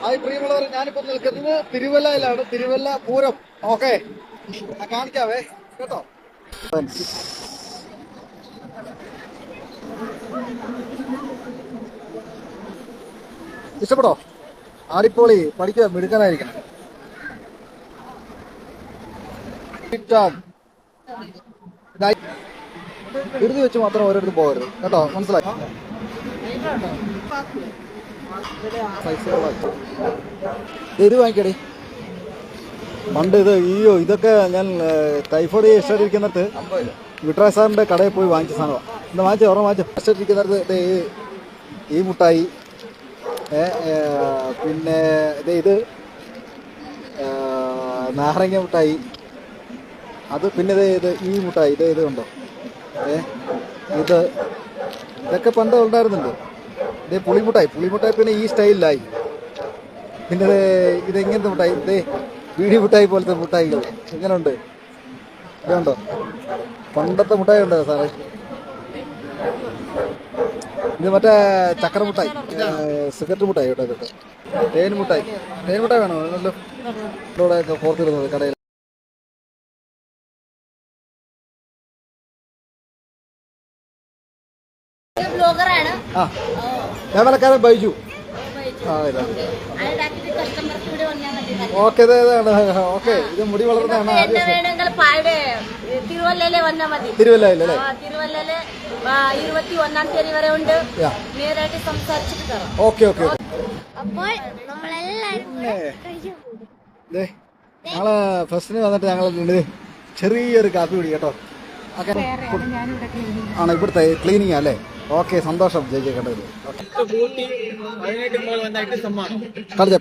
Hi പ്രിയമുള്ളവർ, ഞാനിപ്പോൾ നിൽക്കുന്നത് തിരുവല്ലയിലാണ്. തിരുവല്ല പൂരം. ഓക്കെ, കാണിക്കാവേ കേട്ടോ. ഇഷ്ടപ്പെട്ടോ? ആടിപ്പോളി, പഠിക്കുക, മിടുക്കാനായിരിക്കണം. ധൃതി വെച്ച് മാത്രം ഓരോരുത്തരും പോകരുത് കേട്ടോ, മനസ്സിലായി? ഇത് വാങ്ങിക്കടി. പണ്ട് ഇതൊക്കെ ഞാൻ ടൈഫോയിഡ് ഇഷ്ടമായിരിക്കുന്നിടത്ത് വിട്രാജ് സാറിൻ്റെ കടയിൽ പോയി വാങ്ങിച്ച സാധനമാണ്. എന്താ വാങ്ങിച്ച ഓർമ്മ വാങ്ങിച്ച ഇഷ്ടമായിരിക്കുന്നിടത്ത് ഈ മുട്ടായി, പിന്നെ ഇത് നാരങ്ങ മുട്ടായി, അത് പിന്നെ ഈ മുട്ടായി ഇത് ഉണ്ടോ, ഇതൊക്കെ പണ്ട് ഉണ്ടായിരുന്നുണ്ട്. പുളിമുട്ടായി പിന്നെ ഈ സ്റ്റൈലിലായി. പിന്നെ ഇതെങ്ങനത്തെ മുട്ടായി, വീടി മുട്ടായി പോലത്തെ മുട്ടായികൾ എങ്ങനെയുണ്ട്? ഇതുണ്ടോ, പണ്ടത്തെ മുട്ടായി ഉണ്ടോ സാറേ? ഇത് മറ്റേ ചക്ര മുട്ടായി, സിഗരറ്റ് മുട്ടായി കേട്ടോ. ഇതൊക്കെ തേൻ മുട്ടായി വേണോ? ആണല്ലോ ഇവിടെ പുറത്തിരുന്നത് കടയിൽ. ഞാൻ വിലക്കാരൻ ബൈജു. Okay, okay. ഇത് മുടി വളർന്നതാണ്. തിരുവല്ലയിലല്ലേ? Okay okay. ഞങ്ങള് ഫസ്റ്റിന് വന്നിട്ട് ഞങ്ങൾ ചെറിയൊരു കാപ്പി കുടി കേട്ടോ. ആണോ? ഇവിടുത്തെ ക്ലീനിങ് അല്ലേ? ഓക്കെ, സന്തോഷം ചേച്ചി കണ്ടത്.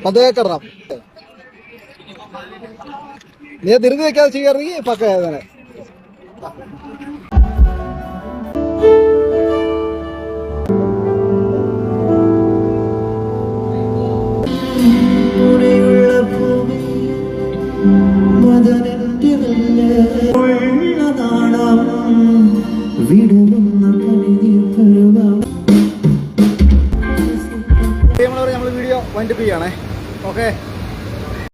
പതേ കടറാം. നീ ധൃതി വെക്കാതെ ചെയ്യാറീ പക്ക. നമ്മൾ വീഡിയോ വൈൻഡപ്പ് ചെയ്യണേ. ഓക്കെ.